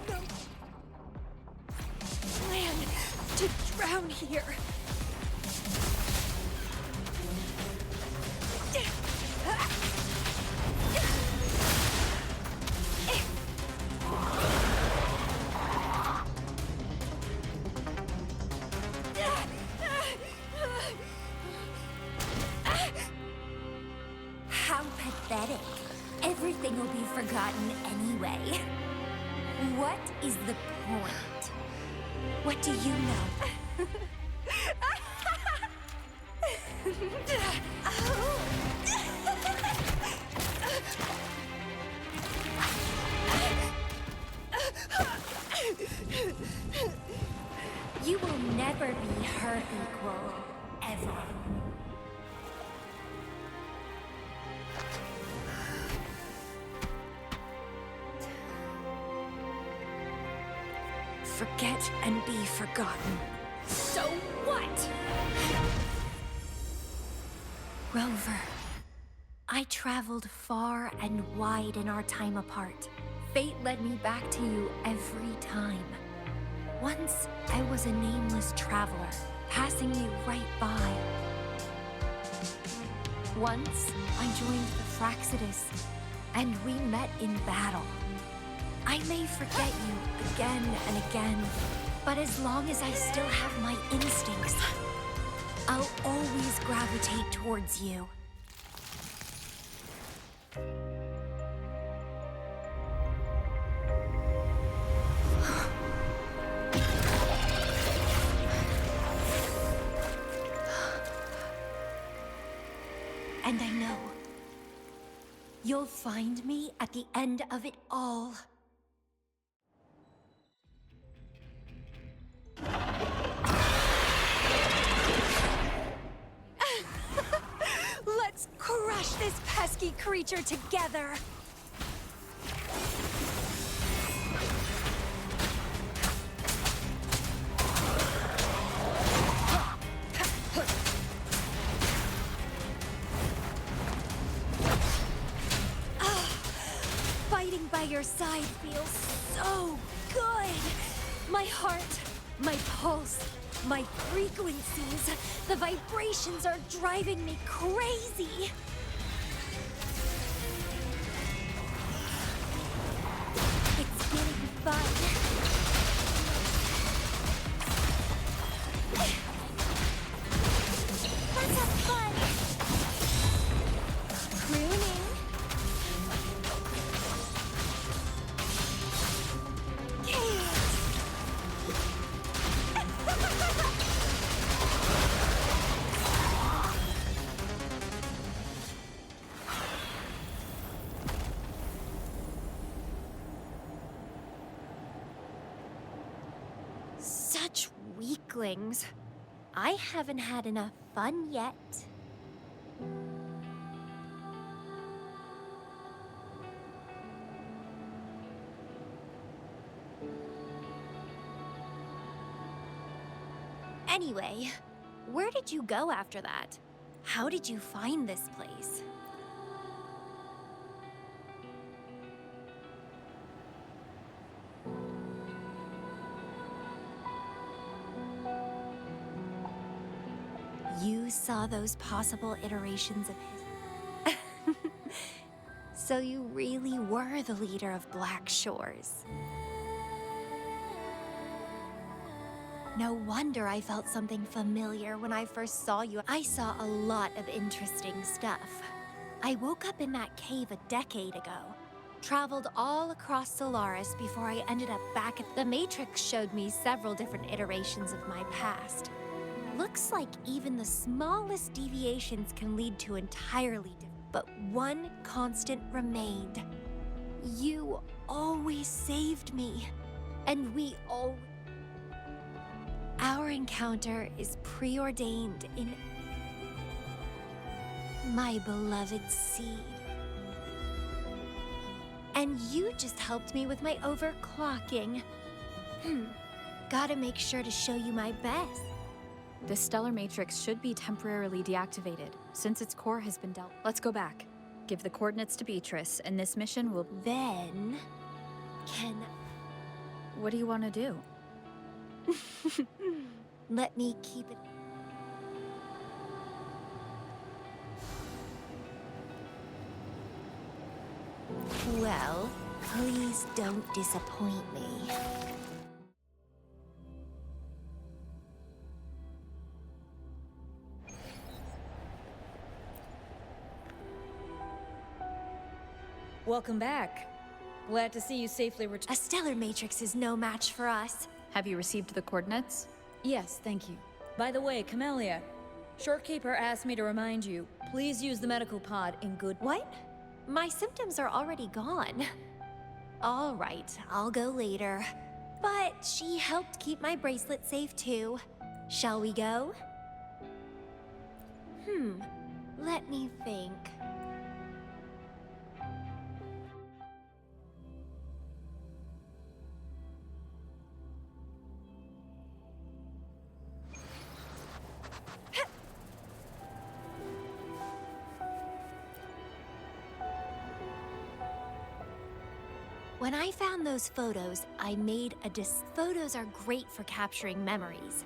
no plan to drown here. How pathetic. Everything will be forgotten anyway. What is the point? What do you know? You will never be her equal, ever. Forget and be forgotten. So what? Rover, I traveled far and wide in our time apart. Fate led me back to you every time. Once, I was a nameless traveler, passing you right by. Once, I joined the Fraxidus, and we met in battle. I may forget you again and again, but as long as I still have my instincts, I'll always gravitate towards you. And I know you'll find me at the end of it all. Let's crush this pesky creature together! Fighting by your side feels so good! My heart, my pulse, my frequencies, the vibrations are driving me crazy! It's getting fun. weaklings. I haven't had enough fun yet. Anyway, where did you go after that? How did you find this place? You saw those possible iterations of his. So you really were the leader of Black Shores. No wonder I felt something familiar when I first saw you. I saw a lot of interesting stuff. I woke up in that cave a decade ago, traveled all across Solaris before I ended up back at the Matrix. Showed me several different iterations of my past. Looks like even the smallest deviations can lead to entirely different. But one constant remained. You always saved me, and we all. Our encounter is preordained in my beloved seed. And you just helped me with my overclocking. Gotta make sure to show you my best. The stellar matrix should be temporarily deactivated, since its core has been dealt. Let's go back. Give the coordinates to Beatrice, and this mission will... Then... What do you want to do? Let me keep it... Well, please don't disappoint me. Welcome back. Glad to see you safely A returned. stellar matrix is no match for us. Have you received the coordinates? Yes, thank you. By the way, Camellya, Shorekeeper asked me to remind you, please use the medical pod in good... What? My symptoms are already gone. All right, I'll go later. But she helped keep my bracelet safe too. Shall we go? Let me think. When I found those photos, I made a Photos are great for capturing memories.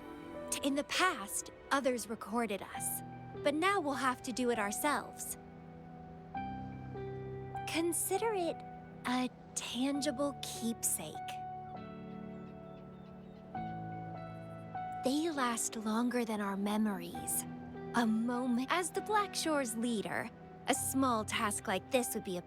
In the past, others recorded us, but now we'll have to do it ourselves. Consider it a tangible keepsake. They last longer than our memories. A moment. As the Black Shore's leader, a small task like this would be a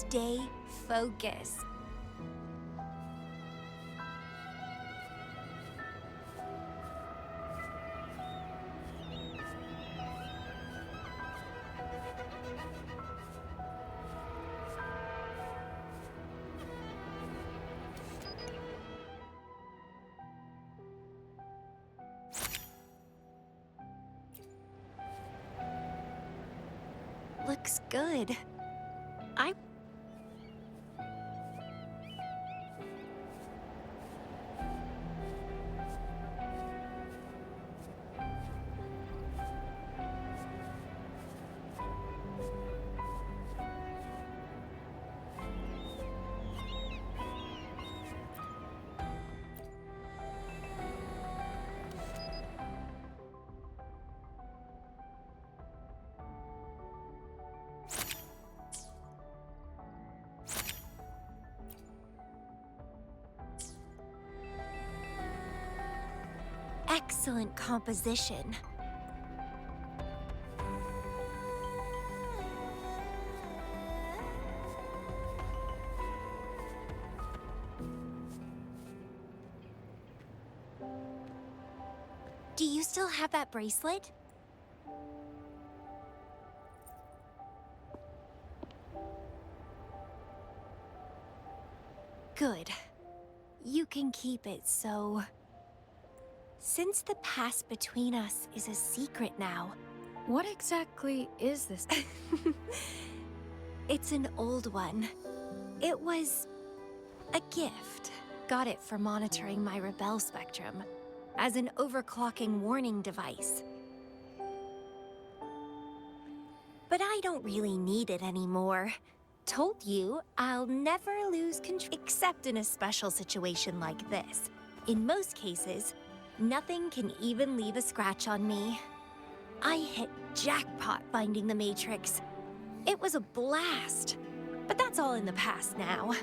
Stay focused. Looks good. excellent composition. Do you still have that bracelet? Good. You can keep it, so... Since the past between us is a secret now... What exactly is this? It's an old one. It was... a gift. Got it for monitoring my rebel spectrum. As an overclocking warning device. But I don't really need it anymore. Told you, I'll never lose control, except in a special situation like this. In most cases, nothing can even leave a scratch on me. I hit jackpot finding the Matrix. It was a blast. But that's all in the past now.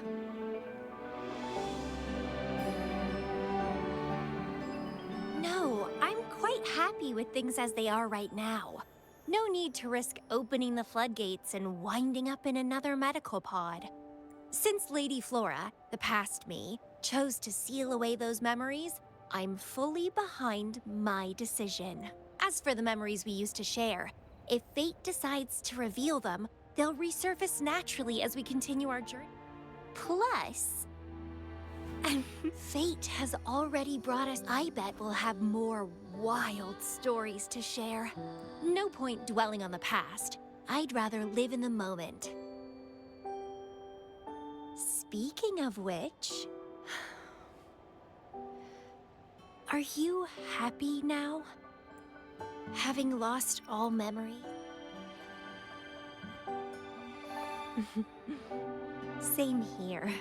No, I'm quite happy with things as they are right now. No need to risk opening the floodgates and winding up in another medical pod. Since Lady Flora, the past me, chose to seal away those memories, I'm fully behind my decision. As for the memories we used to share, if fate decides to reveal them, they'll resurface naturally as we continue our journey. Plus, fate has already brought us. I bet we'll have more wild stories to share. No point dwelling on the past. I'd rather live in the moment. Speaking of which... Are you happy now? Having lost all memory? Same here.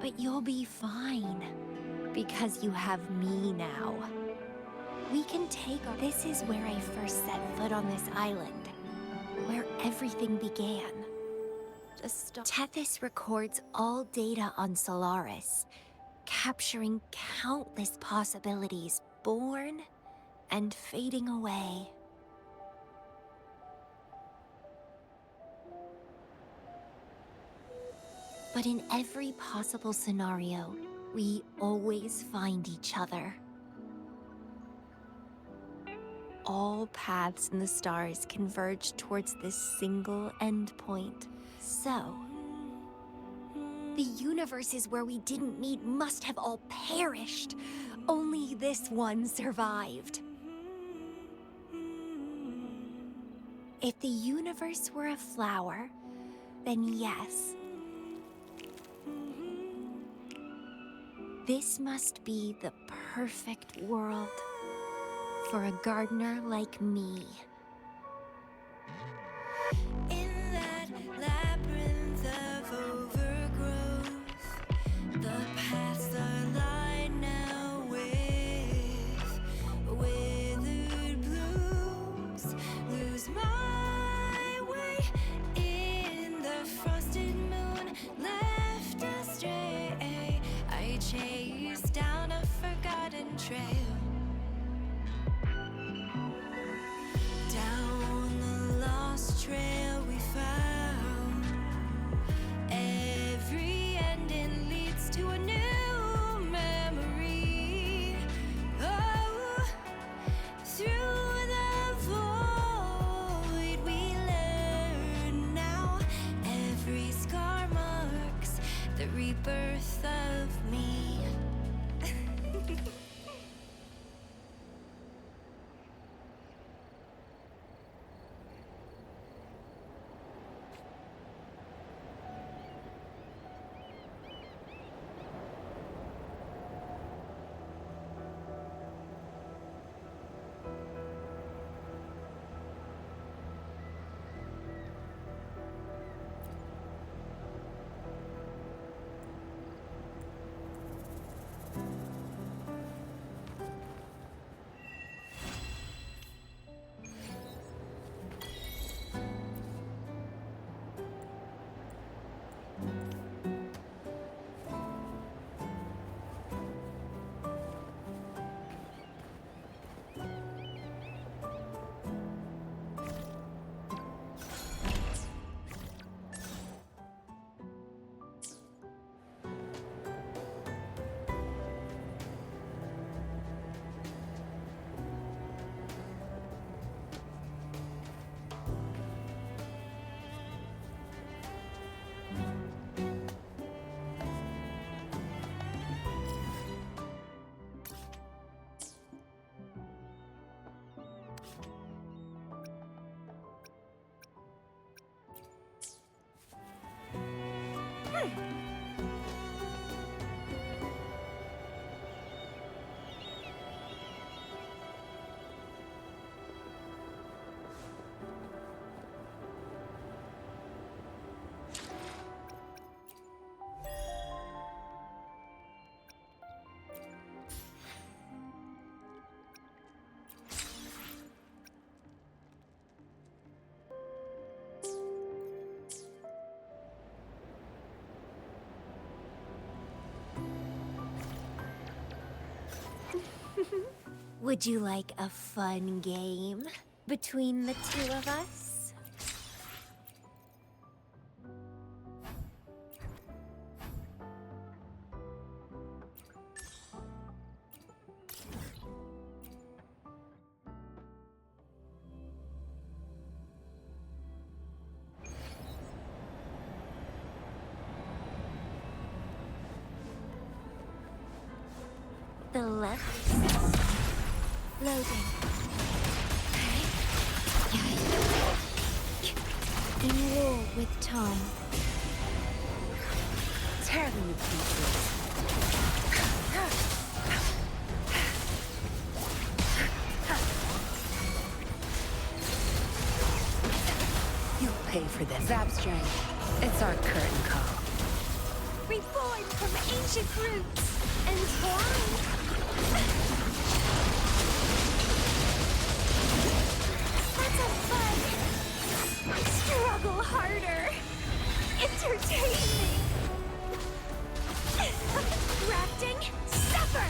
But you'll be fine. Because you have me now. We can take our... This is where I first set foot on this island. Where everything began. Tethys records all data on Solaris, capturing countless possibilities born and fading away. But in every possible scenario, we always find each other. All paths in the stars converge towards this single endpoint. So, the universes where we didn't meet must have all perished. Only this one survived. If the universe were a flower, then yes. This must be the perfect world for a gardener like me. In that labyrinth of overgrowth, the paths are lined now with withered blooms. Lose my way in the frosted moon, left astray. I chase down a forgotten trail. Down the lost trail we found. Every ending leads to a new memory. Oh, through the void we learn now. Every scar marks the rebirth of me. Would you like a fun game between the two of us? The left side. Loading. In war with time. Tear them to pieces. You'll pay for this. Zap strength. It's our curtain call. Reborn from ancient roots and blind. That's a fun. Struggle harder. Entertaining. Rafting, suffer.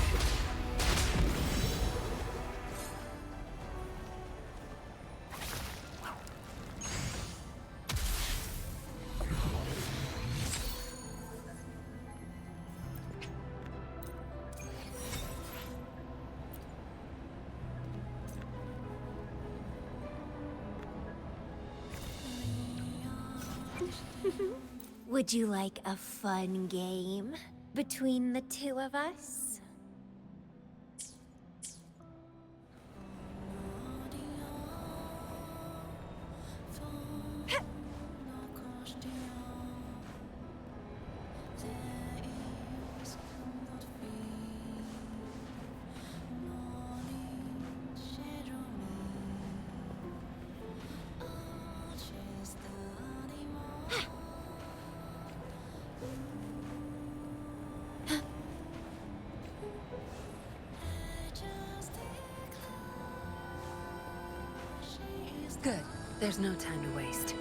Would you like a fun game between the two of us? Good. There's no time to waste.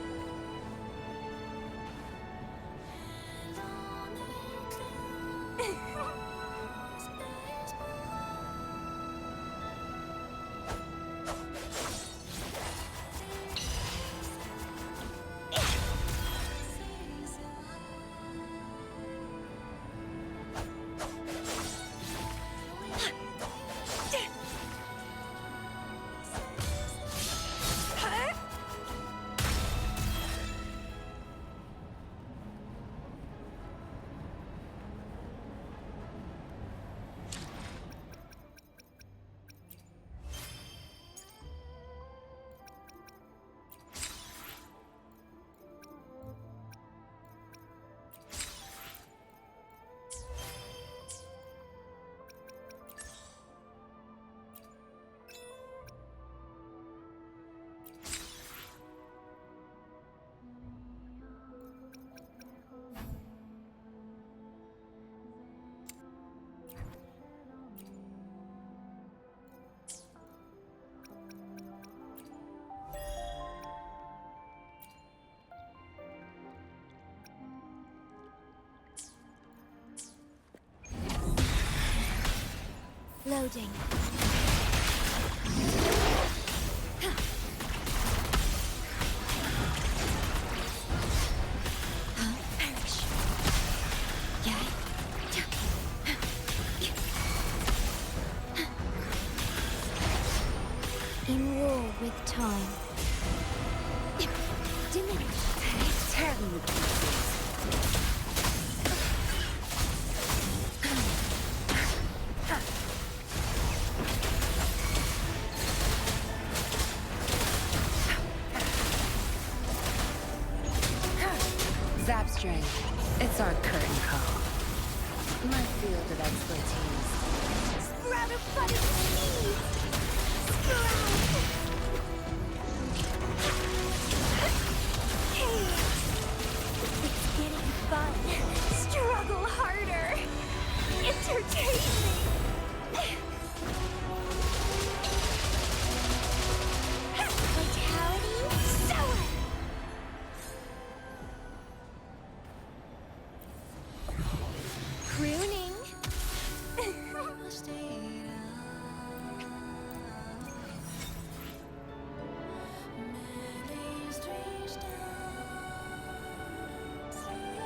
Loading. Perish. Yeah. In war with time. Diminish. Tear them to pieces. Zap strength. It's our curtain call. My field of expertise. Sprout of budding seeds! Sprout! Hey! It's getting fun. Struggle harder. Entertain me. Vitality, soar! Pruning.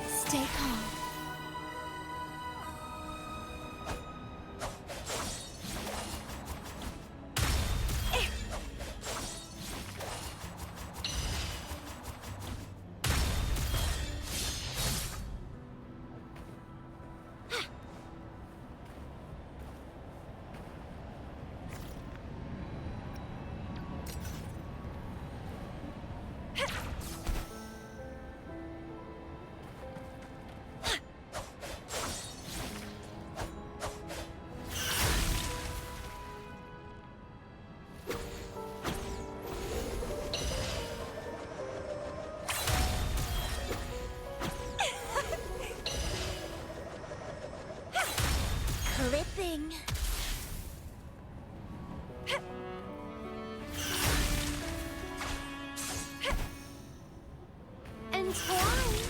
Stay calm. Clipping. Entwine.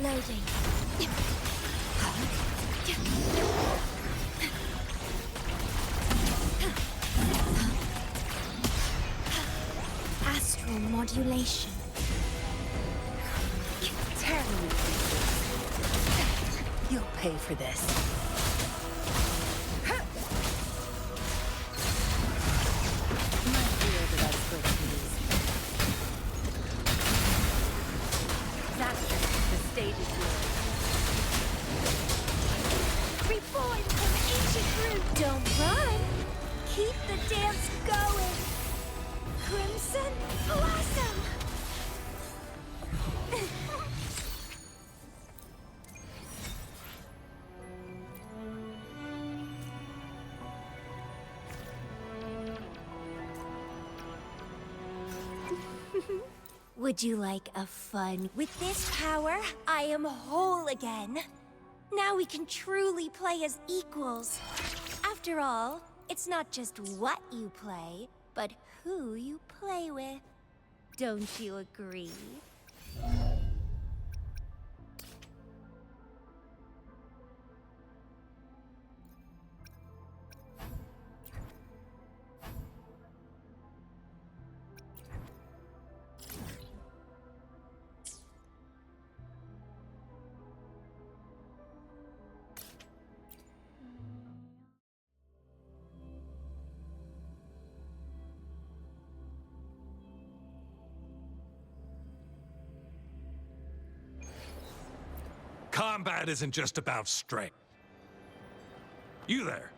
Loading. Astral modulation. Tear me. You'll pay for this. My field of expertise. Zaxter, the stage is yours. Reborn from ancient root. Don't run. Keep the dance going. Crimson blossom. Would you like a fun? With this power, I am whole again. Now we can truly play as equals. After all, it's not just what you play, but who you play with. Don't you agree? Combat isn't just about strength. You there?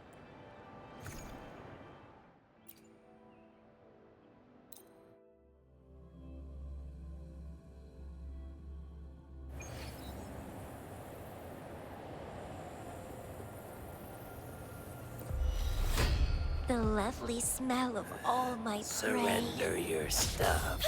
The lovely smell of all my prey. Surrender your stuff.